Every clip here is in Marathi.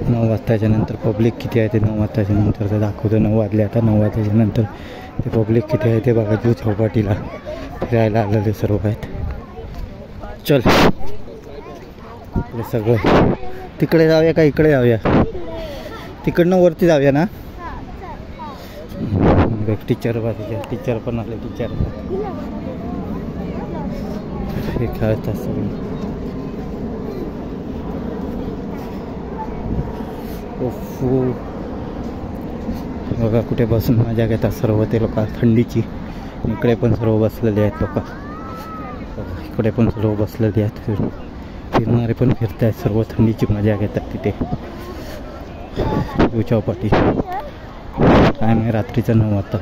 9 वाजताच्या नंतर पब्लिक किती आहे ते 9 वाजताच्या नंतर तर दाखवतो. 9 वाजले आता. 9 वाजल्याच्या नंतर ते पब्लिक किती आहे ते बघा. जुहू चौपाटीला फिरायला आलेले सर्व आहेत. चल सगळं तिकडे जाऊया का इकडे जाऊया? तिकडनं वरती जाऊया ना. टीचर बाजूच्या टीचर पण आले. टीचर हे खेळतात सगळे. बघा कुठे बसून मजा घेतात सर्व ते लोक थंडीची. इकडे पण सर्व बसलेले आहेत लोक. इकडे पण सर्व बसलेले आहेत. फिरणारे पण फिरत आहेत सर्व. थंडीची मजा घेतात तिथे जुहू चौपाटी. काय नाही रात्रीचं 9 वाजता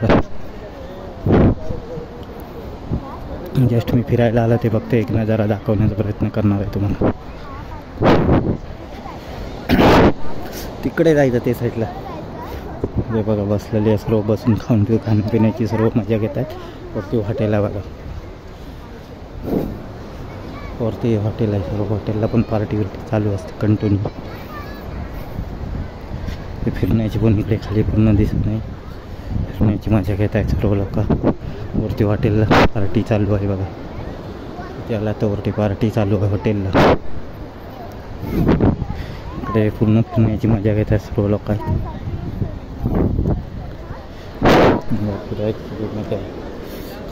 जस्ट मी फिरायला आलं ते फक्त एक नजारा दाखवण्याचा प्रयत्न करणार आहे तुम्हाला. तिकडे जायचं ते साईडला. हे बघा बसलेले आहे सर्व. बसून खाण्यापिण्याची सर्व मजा घेत आहेत. वरती हॉटेल आहे बघा. वरती हॉटेल आहे सर्व. हॉटेलला पण पार्टी चालू असते कंटिन्यू. ते फिरण्याची पण इकडे खाली पूर्ण दिसत नाही. फिरण्याची मजा घेत आहेत सर्व लोक. वरती हॉटेलला पार्टी चालू आहे बघा. त्याला तर वरती पार्टी चालू आहे हॉटेलला. इकडे पूर्ण फिरण्याची मजा घेत आहेत सर्व लोक.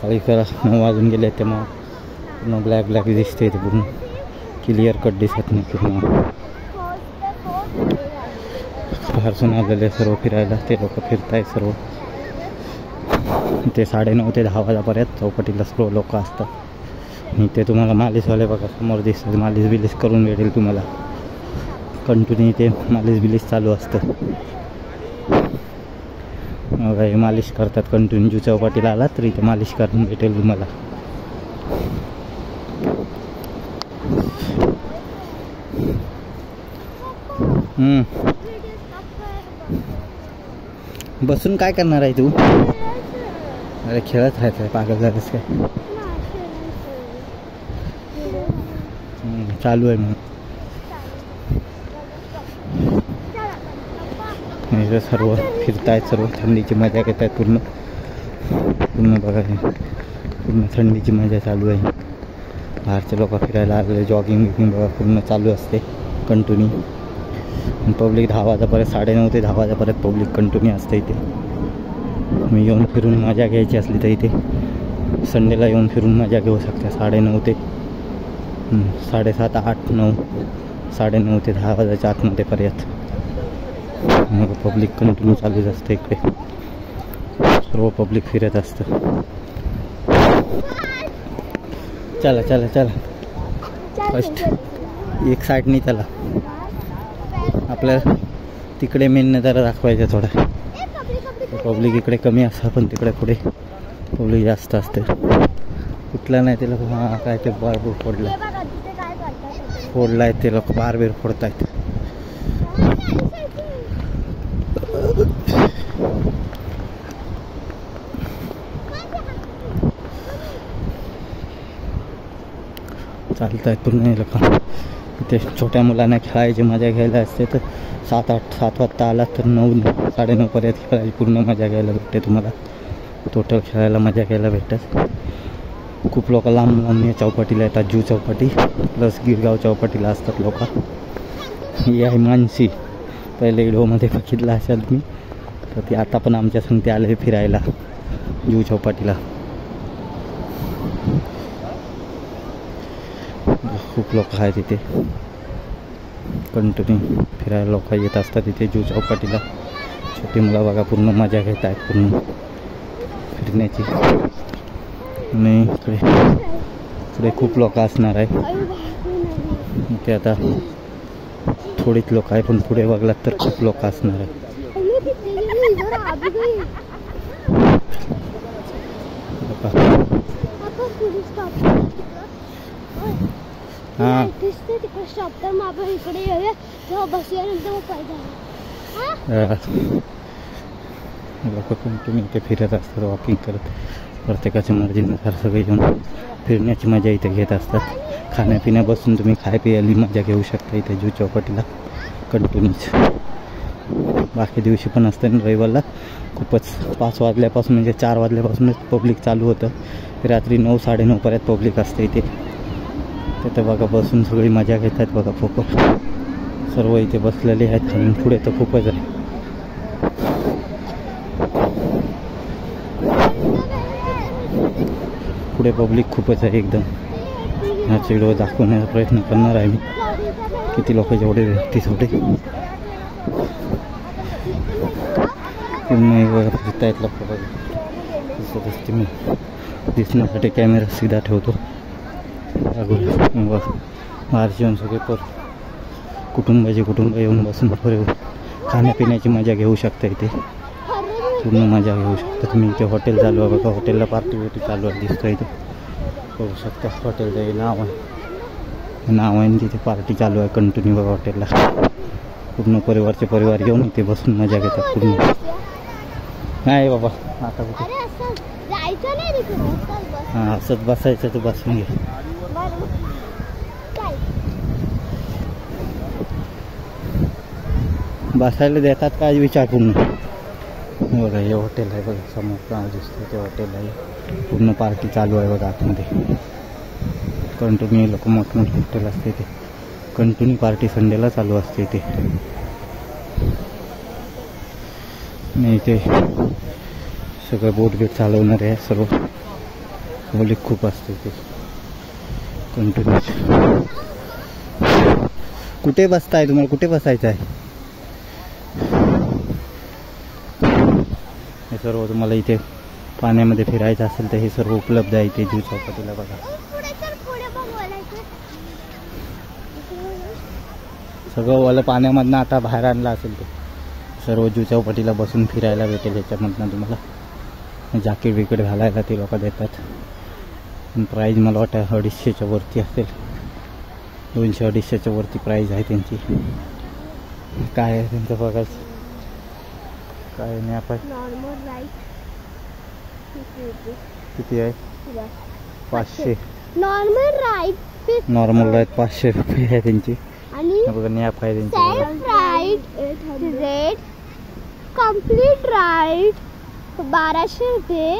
खाली करा 9 वाजून गेले तेव्हा पूर्ण ब्लॅक दिसते. ते पूर्ण क्लिअर कट दिसत नाही पूर्ण. बाहेरसून आलेले सर्व फिरायला ते लोक फिरत आहेत सर्व. ते 9:30 ते 10 वाजेपर्यंत चौपाटीला सर्व लोक असतात. आणि ते तुम्हाला मालिशवाले बघा समोर दिसतात. मालिश बिलिश करून भेटेल तुम्हाला. कंटिन्यू ते मालिश बिलिश चालू असतं. हे मालिश करतात कंटिन्यू. जुहू चौपाटीला आला तरी इथे मालिश करून भेटेल तुम्हाला. बसून काय करणार आहे तू? अरे खेळत राहायचं. पागल झालंस काय? चालू आहे म्हणून सर्व फिरतायत. सर्व थंडीची मजा घेत आहेत पूर्ण. बघा पूर्ण थंडीची मजा चालू आहे. बाहेरचे लोक फिरायला आलेले. जॉगिंग बघा पूर्ण चालू असते कंटिन्यू. पब्लिक 10 वाजेपर्यंत 9:30 ते 10 वाजेपर्यंत पब्लिक कंटिन्यू असते इथे. मी येऊन फिरून मजा घ्यायची असली तर इथे संडेला येऊन फिरून मजा घेऊ शकता. 9:30 ते 7:30 8 9 9:30 ते 10 वाजायच्या आतमध्ये पर्यंत मग पब्लिक कंटिन्यू चालूच असतं. इकडे सर्व पब्लिक फिरत असतं. चला चला चला फर्स्ट एक साईडनी चला. आपल्याला तिकडे मेन नजारा दाखवायचा थोडा. पब्लिक इकडे कमी असतं पण तिकडे पुढे पब्लिक जास्त असते. कुठला नाही ते लोक. हां काय ते बारबूर फोडला आहे. ते लोक बारबीर फोडत आहेत. चालत आहेत पूर्ण लोक. इथे छोट्या मुलांना खेळायची मजा घ्यायला असते तर 7 वाजता आला तर 9 9:30 पर्यंत खेळायची पूर्ण मजा घ्यायला भेटते तुम्हाला. टोटल खेळायला मजा घ्यायला भेटतात. खूप लोक लांब चौपाटीला येतात. जुहू चौपाटी प्लस गिरगाव चौपाटीला असतात लोक. ही आहे मानसी. पहिले व्हिडिओमध्ये बघितलं असाल मी. तर ती आता पण आमच्या संगती आले फिरायला जुहू चौपाटीला. खूप लोक आहेत तिथे. कंटिन्यू फिरायला लोक येत असतात तिथे जुहू चौपाटीला. छोटी मुलं बघा पूर्ण मजा घेत आहेत पूर्ण फिरण्याची. आणि इकडे खूप लोक असणार आहे. ते आता थोडीच लोक आहे पण पुढे बघलात तर खूप लोक असणार आहे. हां लोक कंटिन्यू इथे फिरत असतात वॉकिंग करत. प्रत्येकाच्या मर्जीनुसार सगळे जण फिरण्याची मजा इथे घेत असतात. खाण्यापिण्या बसून तुम्ही खाय प्यायली मजा घेऊ शकता इथे जुहू चौपाटीला. कंटिन्यूच. बाकी दिवशी पण असतं ना रविवारला खूपच. 5 वाजल्यापासून म्हणजे 4 वाजल्यापासूनच पब्लिक चालू होतं. रात्री 9 9:30पर्यंत पब्लिक असते इथे. तिथं बघा बसून सगळी मजा घेतात बघा. सर्व इथे बसलेले आहेत आणि पुढे तर खूपच आहे. पुढे पब्लिक खूपच आहे एकदम. ह्याचा व्हिडिओ दाखवण्याचा प्रयत्न करणार आहे मी. किती लोक जेवढे भेटतील तेवढे पूर्ण फिरता येतला दिसत असते. मी दिसण्यासाठी कॅमेरा सीधा ठेवतो. बाहेरचे येऊन सगळे कुटुंब येऊन बसून खाण्यापिण्याची मजा घेऊ शकता. इथे पूर्ण मजा घेऊ शकता तुम्ही. इथे हॉटेल चालू आहे बघा. हॉटेलला पार्टी चालू आहे दिसतं इथे. करू शकता. हॉटेलचं नाव आहे तिथे पार्टी चालू आहे कंटिन्यू बघा हॉटेलला. पूर्ण परिवार घेऊन इथे बसून मजा घेतात पूर्ण. नाही बाबा आता कुठे हां असंच बसायचं तर बसून घे. बसायला देतात काय विचार पूर्ण. बघा हे हॉटेल आहे बघा. समोर नाव दिसतं ते हॉटेल आहे. पूर्ण पार्टी चालू आहे बघा आतमध्ये. कंटिन्यू लोक मोठमोठे हॉटेल असते ते. कंटिन्यू पार्टी संडेला चालू असते इथे. आणि इथे सगळं बोट चालवणारे आहे सर्व. पब्लिक खूप असते इथे कंटिन्यू. कुठे बसताय तुम्हाला? कुठे बसायचं आहे? हे सर्व तुम्हाला इथे पाण्यामध्ये फिरायचं असेल तर हे सर्व उपलब्ध आहे इथे जुहू चौपाटीला बघा. सगळं वालं पाण्यामधनं आता बाहेर आणलं असेल ते सर्व. जुहू चौपाटीला बसून फिरायला भेटेल ह्याच्यामधनं तुम्हाला. जॅकेट विकेट घालायला ते लोक देतात. प्राईज मला वाटतं 250च्या वरती असेल. 200-250च्या वरती प्राईज आहे त्यांची. काय आहे त्यांचं बघायचं. काय नाही आपण किती आहे? 500. नॉर्मल राईट 500 रुपये आहे त्यांची. बघा नॅप आहे त्यांची. रेट कंप्लीट राईड 1200 रुपये.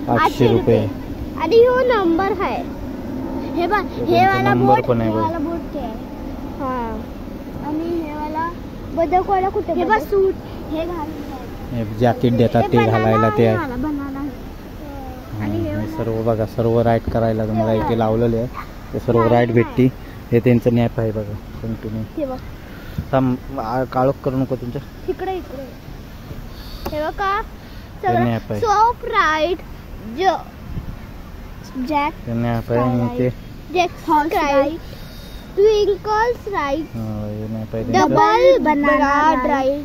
800 रुपये. आणि हो नंबर आहे. हे बघ हे वाला बोट पण आहे. हां आणि हे वाला बदक वाला कुठे? हे बघ सूट हे घालून जॅकेट देतात ते घालायला ते आहे. आणि सर्व बघा सर्व राईड करायला तुम्हाला इथे लावलेले आहे. ते सर्व राईड भेटती. हे त्यांचं नॅप आहे बघा कंटिन्यू. काळोख करू नको तुमच्या इकडे. हे बघा सगळं सॉफ्ट राईड जॅक नॅप आहे. आणि ते jack ride twinkles ride double banana ride.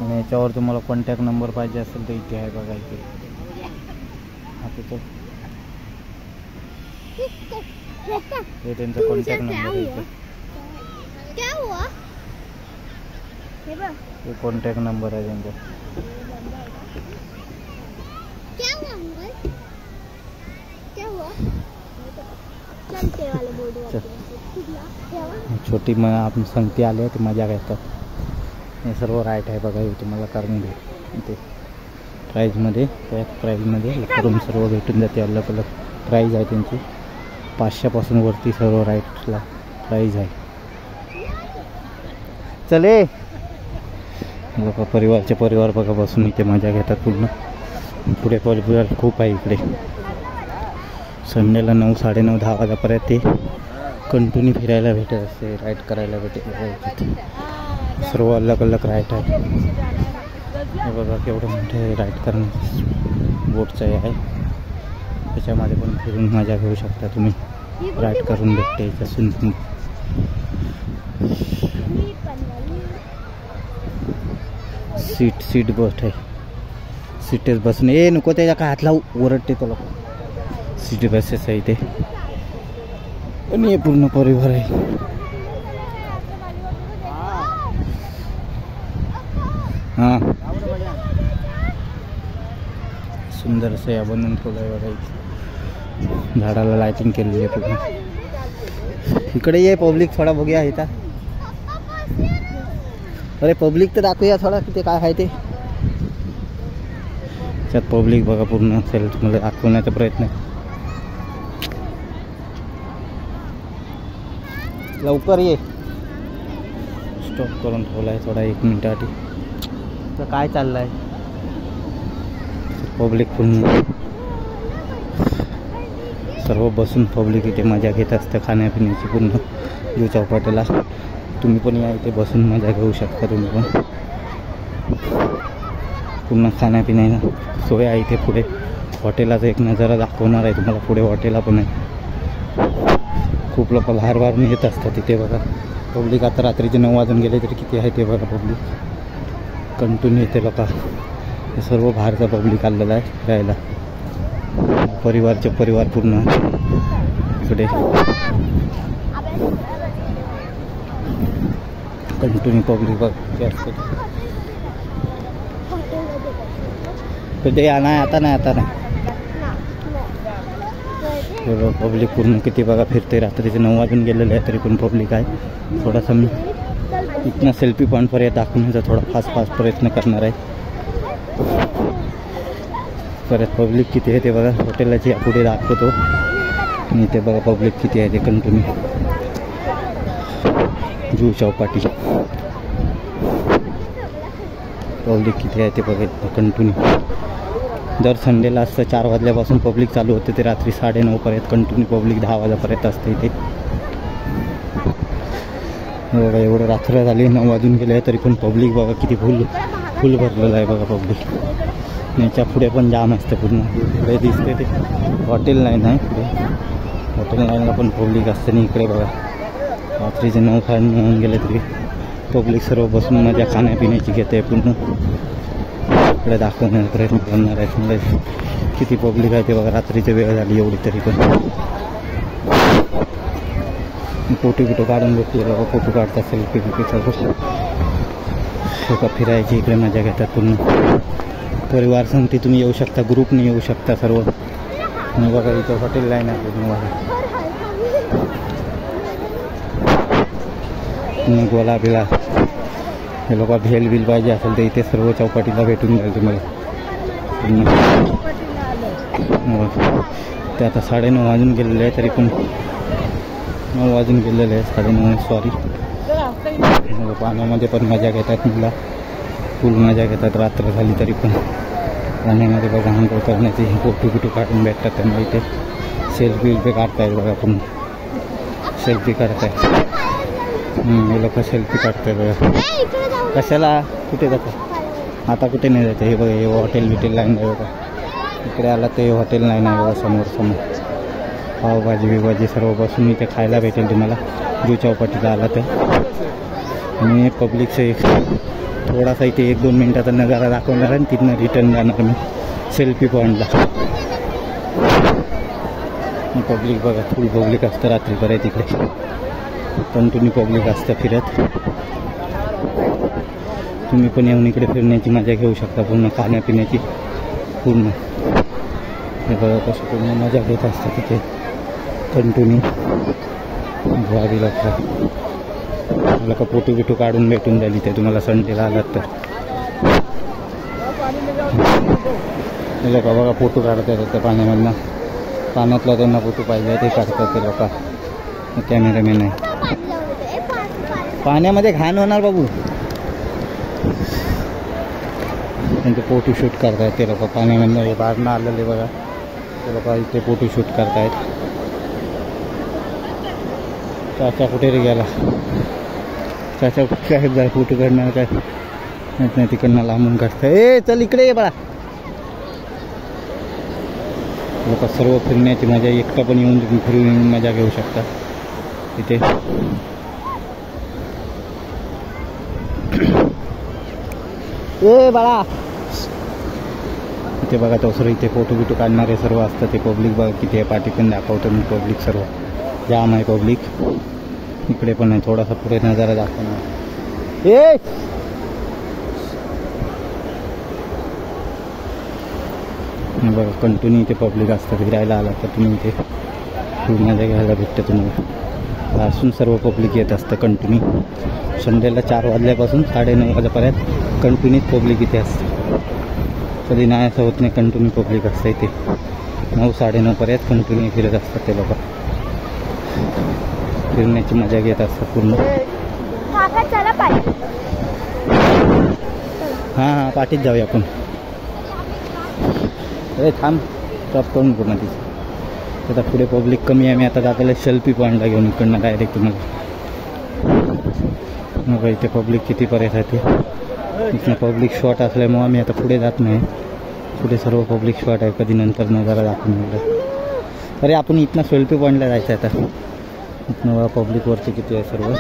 आणि याच्यावर तुम्हाला कॉन्टॅक्ट नंबर पाहिजे असेल तर इथे आहे बघा इथे. हे त्यांचा कॉन्टॅक्ट नंबर आहे इथे. हे कॉन्टॅक्ट नंबर आहे त्यांचा. छोटी आपण संगती आले ते मजा घेतात. हे सर्व राईट आहे बघा. हे तुम्हाला करून भेट प्राईजमध्ये. त्या प्राईजमध्ये करून सर्व भेटून जाते. अलग अलग प्राईज आहे त्यांची. 500पासून वरती सर्व राईटला प्राईज आहे. चले बघा परिवार बघा बसून इथे मजा घेतात पूर्ण. पुढे परिवार खूप आहे इकडे. संडेला 9 9:30 10 वाजेपर्यंत ते कंटिन्यू फिरायला भेटत असते. राईड करायला भेटेल. सर्व अलग अलग राईड आहे. हे बघा केवढं मोठे राईड करणं बोटचं आहे. त्याच्यामध्ये पण फिरून मजा घेऊ शकता तुम्ही. राईड करून भेटते याच्यासून. सीट बोट आहे. सीटेस बसून नको त्याच्या काय हात लावू ओरडते तो लोक. सिटी बसेस आहे इथे. आणि हे पूर्ण परिवार आहे. हां सुंदर असं या बनवून ठेवलं आहे बघा. झाडाला लायटिंग केलेली आहे पूर्ण. इकडे ये पब्लिक थोडा बघूया इथं. अरे पब्लिक तर दाखवूया थोडा किती काय आहे ते. त्यात पब्लिक बघा पूर्ण असेल मला दाखवण्याचा प्रयत्न. लवकर ये. स्टॉप करून ठेवला आहे थोडा 1 मिनिटासाठी. तर काय चाललं आहे पब्लिक पूर्ण सर्व बसून पब्लिक इथे मजा घेत असतं खाण्यापिण्याची पूर्ण जुहू चौपाटीला. तुम्ही पण या इथे बसून मजा घेऊ शकता. तुम्ही पण पूर्ण खाण्यापिण्याला सोय आहे इथे. पुढे हॉटेलाचा एक नजारा दाखवणार आहे तुम्हाला. पुढे हॉटेला पण आहे. खूप लोक बाहेरून येत असतात तिथे बघा पब्लिक. आता रात्रीचे 9 वाजून गेले तरी किती आहे ते बघा पब्लिक कंटिन्यू येते लोक. हे सर्व बाहेरचा पब्लिक आलेला आहे फिरायला. परिवार पूर्ण इकडे कंटिन्यू पब्लिक बघते असते. कधी आता नाही पब्लिक पूर्ण किती बघा फिरते. रात्रीचे 9 वाजून गेलेले आहे तरी पण पब्लिक आहे. थोडासा मी इथनं सेल्फी पॉईंटपर्यंत दाखवण्याचा थोडा फास्ट प्रयत्न करणार आहे. परत पब्लिक किती आहे ते बघा हॉटेलाची पुढे दाखवतो. आणि ते बघा पब्लिक किती आहे ते कंटिन्यू जुहू चौपाटी. पब्लिक किती आहे ते बघा कंटिन्यू. दर संडेला असतं 4 वाजल्यापासून पब्लिक चालू होते ते रात्री 9:30 पर्यंत कंटिन्यू पब्लिक 10 वाजेपर्यंत असते इथे. बघा एवढं रात्र झाली 9 वाजून गेले तरी पण पब्लिक बघा किती फुल भरलेलं आहे बघा पब्लिक. याच्या पुढे पण जाम असतं पूर्ण. पुढे दिसते ते हॉटेल लाईन आहे. पुढे हॉटेल लाईनला पण पब्लिक असते. आणि इकडे बघा रात्रीचे 9 साडे 9 गेले तरी पब्लिक सर्व बसून मजा खाण्यापिण्याची घेते पूर्ण. इकडे दाखवण्याचा प्रयत्न करणार आहे तुम्हाला किती पब्लिक आहे ते बघा. रात्रीची वेळ झाली एवढी तरी पण फोटो काढून भेटले बघा. फोटो काढतात सेल्फी सर्व लोक फिरायची इकडे मजा घेतात पूर्ण. परिवार संगती तुम्ही येऊ शकता. ग्रुपने येऊ शकता सर्व. आणि बघा इथं हॉटेल लाईन आहे पूर्ण बघा. गोला बिला हे लोक भेल बिल पाहिजे असेल तर इथे सर्व चौपाटीला भेटून जाईल तुम्हाला. ते आता 9:30 वाजून गेलेले आहे तरी पण 9 वाजून गेलेले आहे 9:30 सॉरी. पाण्यामध्ये पण मजा घेतात मुला. फुल मजा घेतात. रात्र झाली तरी पण पाण्यामध्ये बघा आंघोळ करण्याची फोटो काढून भेटतात त्यांना. इथे सेल्फी काढतायत बघा. पण सेल्फी काढतायत हे लोक. सेल्फी काढतायत बघा. कशाला कुठे जातात आता कुठे नाही जाते. हे बघा हे हॉटेल लाईन आहे बघा. इकडे आला ते हॉटेल लाईन आहे बघा समोर. पावभाजी बिभाजी सर्व बसून इथे खायला भेटेल तुम्हाला जुहू चौपाटीला आला तर. आणि पब्लिकचं एक थोडासा इथे 1-2 मिनटाचा नजारा दाखवणार आणि तिथनं रिटर्न जाणार मी सेल्फी पॉईंटला. पब्लिक बघा फुल पब्लिक असतं रात्रीपर्यंत. इकडे कंटिन्यू पब्लिक असतं फिरत. तुम्ही पण येऊन इकडे फिरण्याची मजा घेऊ शकता पूर्ण खाण्यापिण्याची पूर्ण. हे बघा कसं पूर्ण मजा घेत असतात तिथे कंटिन्यू. भावी लोक फोटो काढून भेटून जाईल इथे तुम्हाला संडेला आलात तर. हे लोक बघा फोटो काढतात त्या पाण्यामधनं. पाण्यातला त्यांना फोटो पाहिजे ते काढतात ते लोक. कॅमेरामॅन आहे. पाण्यामध्ये घाण होणार बाबू. त्यांचे फोटो शूट करतायत ते लोक पाण्यामधनं. बाहेरनं आलेले बघा ते लोक इथे फोटो शूट करतायत. चाचा कुठे रे गेला. चाचा काय जरा फोटो काढणार काय नाही तिकडनं लांबून काढताय. ए चल इकडे ये बाळा. लोक सर्व फिरण्याची मजा. एकटा पण येऊन फिरून मजा घेऊ शकता इथे. ए बाळा इथे बघा तो सर्व इथे फोटो काढणारे सर्व असतात ते पब्लिक बघा किती आहे. पाठी पण दाखवतो मी पब्लिक सर्व जाम आहे पब्लिक. इकडे पण आहे थोडासा पुढे नजारा दाखवणार. ए बघा कंटिन्यू इथे पब्लिक असतं. फिरायला आला तर तुम्ही इथे खूप मजा घ्यायला भेटते तुम्हाला. बाहेरून सर्व पब्लिक येत असतं कंटिन्यू. संडेला 4 वाजल्यापासून 9:30 वाजेपर्यंत कंटिन्यू पब्लिक इथे असते. कधी नाही असं होत नाही, कंटिन्यू पब्लिक असतं इथे. 9-9:30 पर्यंत कंटिन्यू फिरत असतात ते लोक. फिरण्याची मजा घेत असतात पूर्ण. हां पाठीत जाऊया आपण. अरे थांब, स्टॉप करून नको मध्ये. आता पुढे पब्लिक कमी आहे. मी आता जाताला सेल्फी पॉईंटला घेऊन इकडनं डायरेक्ट तुम्हाला. मग इथे पब्लिक किती पर्यंत आहे ते. इथनं पब्लिक शॉट असल्यामुळं आम्ही आता पुढे जात नाही. पुढे सर्व पब्लिक शॉट आहे. कधी नंतर नजारा दाखवून मिळतं. अरे आपण इथनं सेल्फी पॉईंटला जायचं आता. इथनं पब्लिकवरती किती आहे सर्व.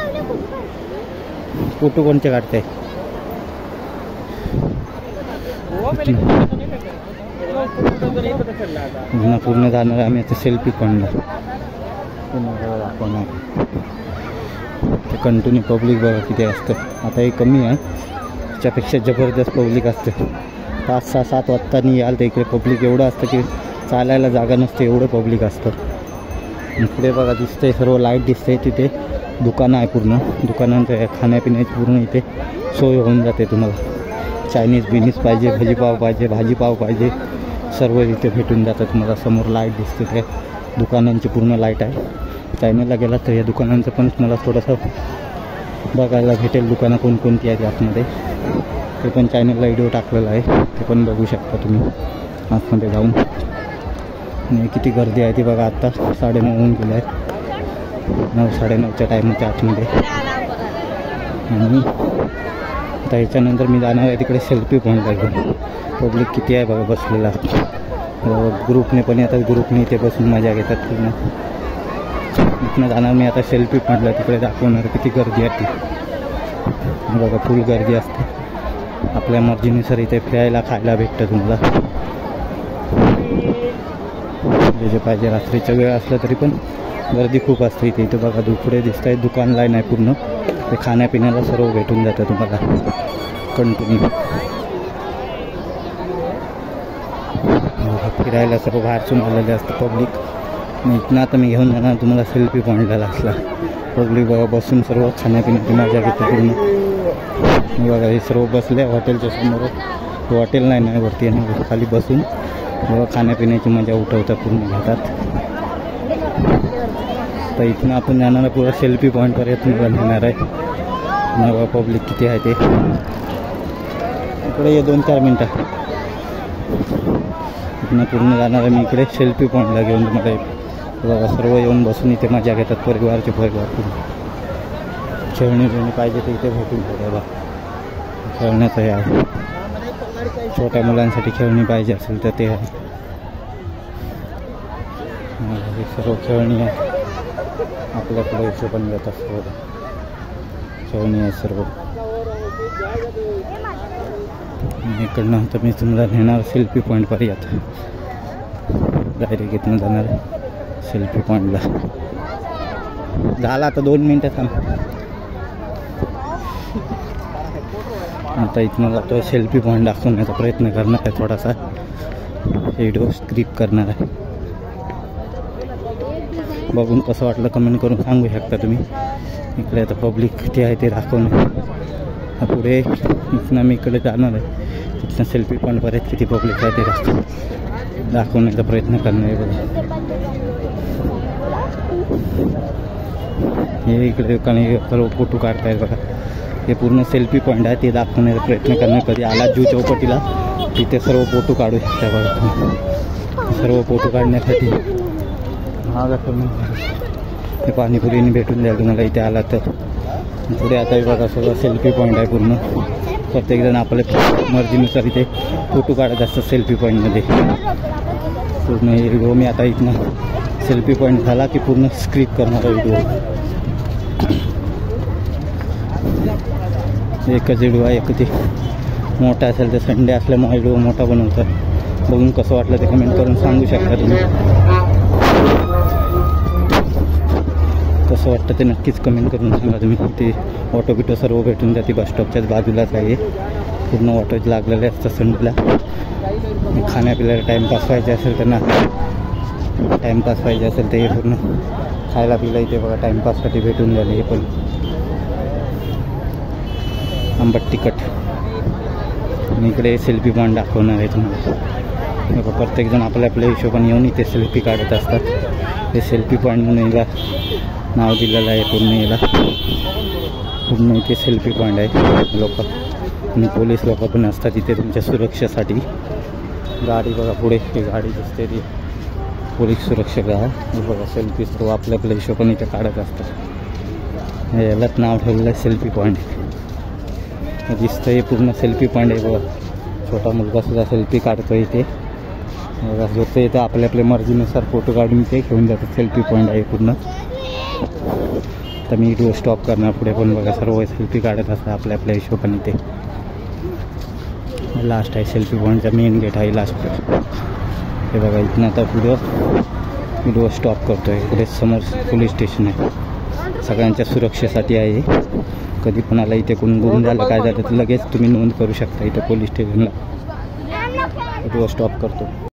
फोटो कोणते काढताय. पूर्ण जाणार आम्ही आता सेल्फी पॉईंटला. दाखवणार ते कंटिन्यू पब्लिक बघा किती असतं. आता हे कमी आहे, त्याच्यापेक्षा जबरदस्त पब्लिक असते. 5-6-7 वाजता याल तर इकडे पब्लिक एवढं असतं की चालायला जागा नसते, एवढं पब्लिक असतं. इकडे बघा दिसतंय सर्व लाईट दिसते. तिथे दुकानं आहे पूर्ण. दुकानांचं खाण्यापिण्याची पूर्ण इथे सोय होऊन जाते. तुम्हाला चायनीज बिनीज पाहिजे, भाजीपाव पाहिजे सर्व इथे भेटून जातं तुम्हाला. समोर लाईट दिसते, ते दुकानांची पूर्ण लाईट आहे. चायनीजला गेला तर या दुकानांचं पण तुम्हाला थोडंसं बघायला भेटेल. दुकानं कोणकोणती आहेत आतमध्ये ते पण चॅनलला व्हिडिओ टाकलेला आहे, ते पण बघू शकता तुम्ही आतमध्ये जाऊन. आणि किती गर्दी आहे ती बघा. आत्ता 9:30 होऊन गेले आहेत. 9-9:30च्या टाईमच्या आतमध्ये. आणि आता याच्यानंतर मी जाणार आहे तिकडे सेल्फी पॉईंटला घेऊन. पब्लिक किती आहे बघा बसलेला. ग्रुपने पण येतात, ग्रुपने इथे बसून मजा घेतात पूर्ण. इथनं जाणार मी आता सेल्फी पॉईंटला. तिकडे दाखवणार किती गर्दी आहे ती बघा. फुल गर्दी असते. आपल्या मर्जीनुसार इथे फिरायला खायला भेटतं तुम्हाला. जे पाहिजे. रात्रीच्या वेळ असला तरी पण गर्दी खूप असते इथे. इथे बघा पुढे दिसत आहे दुकान लाईन आहे पूर्ण. ते खाण्यापिण्याला सर्व भेटून जातं तुम्हाला कंटिन्यू. फिरायला सर्व बाहेरसून आलेले असतं पब्लिक. इथनं आता मी घेऊन जाणार तुम्हाला सेल्फी पॉईंटला असला. पब्लिक बघा बसून सर्व खाण्यापिण्याची मजा घेते पूर्ण. बघा हे सर्व बसले हॉटेलच्या समोर. हॉटेल नाही वरती आहे, खाली बसून बघा खाण्यापिण्याची मजा उठवतात पूर्ण घेतात. तर इथनं आपण जाणार पुरा सेल्फी पॉईंटपर्यंत नेणार आहे. बघा पब्लिक किती आहे ते. इकडे 2-4 मिनटं. इथनं पूर्ण जाणार आहे मी इकडे सेल्फी पॉईंटला घेऊन तुम्हाला. बघा सर्व येऊन बसून इथे मजा घेतात. परिवार पूर्ण. खेळणी पाहिजे तर इथे भेटून बघा. खेळण्याचं हे आहे. छोट्या मुलांसाठी खेळणी पाहिजे असेल तर ते आहे. हे सर्व खेळणी आहे. आपल्याकडे हिशोबाने घेत असतो खेळणी आहे सर्व. इकडनं तर मी तुम्हाला नेणार सेल्फी पॉईंटपर्यंत. डायरेक्ट इथनं जाणार सेल्फी पॉईंटला. झाला आता 2 मिनटं थांब. आता इथनं जातो सेल्फी पॉईंट दाखवण्याचा प्रयत्न करणार आहे. थोडासा व्हिडिओ स्क्रिप्ट करणार आहे. बघून कसं वाटलं कमेंट करून सांगू शकता तुम्ही. इकडे आता पब्लिक किती आहे ते दाखवणार. पुढे इथनं मी इकडे जाणार आहे. तिथनं सेल्फी पॉईंटपर्यंत किती पब्लिक आहे ते दाखवण्याचा प्रयत्न करणार आहे. बघा हे इकडे काही सर्व फोटो काढतायत बघा. हे पूर्ण सेल्फी पॉईंट आहे, ते दाखवण्याचा प्रयत्न करणार. कधी आला जू चौपाटीला तिथे सर्व फोटो काढू शकता बघा तुम्ही. सर्व फोटो काढण्यासाठी हा तुम्ही हे पाणीपुरीने भेटून द्याल तुम्हाला इथे आला तर. पुढे आता बघा सगळं सेल्फी पॉईंट आहे पूर्ण. प्रत्येकजण आपल्या मर्जीनुसार इथे फोटो काढत असतात सेल्फी पॉईंटमध्ये. पूर्ण हे व्हिडिओ मी आता इथनं सेल्फी पॉईंट झाला की पूर्ण स्क्रिप्ट करणार व्हिडिओ. एकच व्हिडिओ आहे. किती मोठा असेल तर संडे असल्यामुळे व्हिडिओ मोठा बनवतात. बघून कसं वाटलं ते कमेंट करून सांगू शकता तुम्ही. कसं वाटतं ते नक्कीच कमेंट करून सांगा तुम्ही. ते ऑटो बिटो सर्व भेटून जाते. बसस्टॉपच्याच बाजूलाच आहे. पूर्ण ऑटोज लागलेले असतात संडेला. खाण्यापिण्याला टाईमपास पाहिजे असेल त्यांना टाईमपास पाहिजे असेल तर हे पूर्ण खायला पिला इथे बघा टाईमपाससाठी भेटून झाले. हे पण आंबट तिखट. आणि इकडे सेल्फी पॉईंट दाखवणार आहे तुम्हाला. बघा प्रत्येकजण आपल्या आपल्या हिशोबाने येऊन इथे सेल्फी काढत असतात. हे सेल्फी पॉईंट म्हणून याला नाव दिलेलं आहे. पूर्ण इथे सेल्फी पॉईंट आहे. लोक आणि पोलीस लोक पण असतात इथे तुमच्या सुरक्षेसाठी. गाडी बघा पुढे ही गाडी दिसते ती पोलीस सुरक्षक आहे. बघा सेल्फी सर्व आपल्या आपल्या हिशोबाने इथे काढत असतात. यालाच नाव ठेवलेलं आहे सेल्फी पॉईंट. दिसतं हे पूर्ण सेल्फी पॉईंट आहे. बघा छोटा मुलगा सुद्धा सेल्फी काढतो इथे. बघा लोक इथं आपल्या आपल्या मर्जीनुसार फोटो काढून ते घेऊन जातात. सेल्फी पॉईंट आहे पूर्ण. तर मी व्हिडिओ स्टॉप करणार. पुढे पण बघा सर्व सेल्फी काढत असतात आपल्या आपल्या हिशोबाने. ते लास्ट आहे सेल्फी पॉईंटचा मेन गेट आहे लास्ट. हे बघा इथून आता व्हिडिओ स्टॉप करतो आहे. पुढे समोर पोलीस स्टेशन आहे. सगळ्यांच्या सुरक्षेसाठी आहे. कधी कोणाला इथे कोण गुम झालं काय झालं तर लगेच तुम्ही नोंद करू शकता इथं पोलीस स्टेशनला. व्हिडिओ स्टॉप करतो.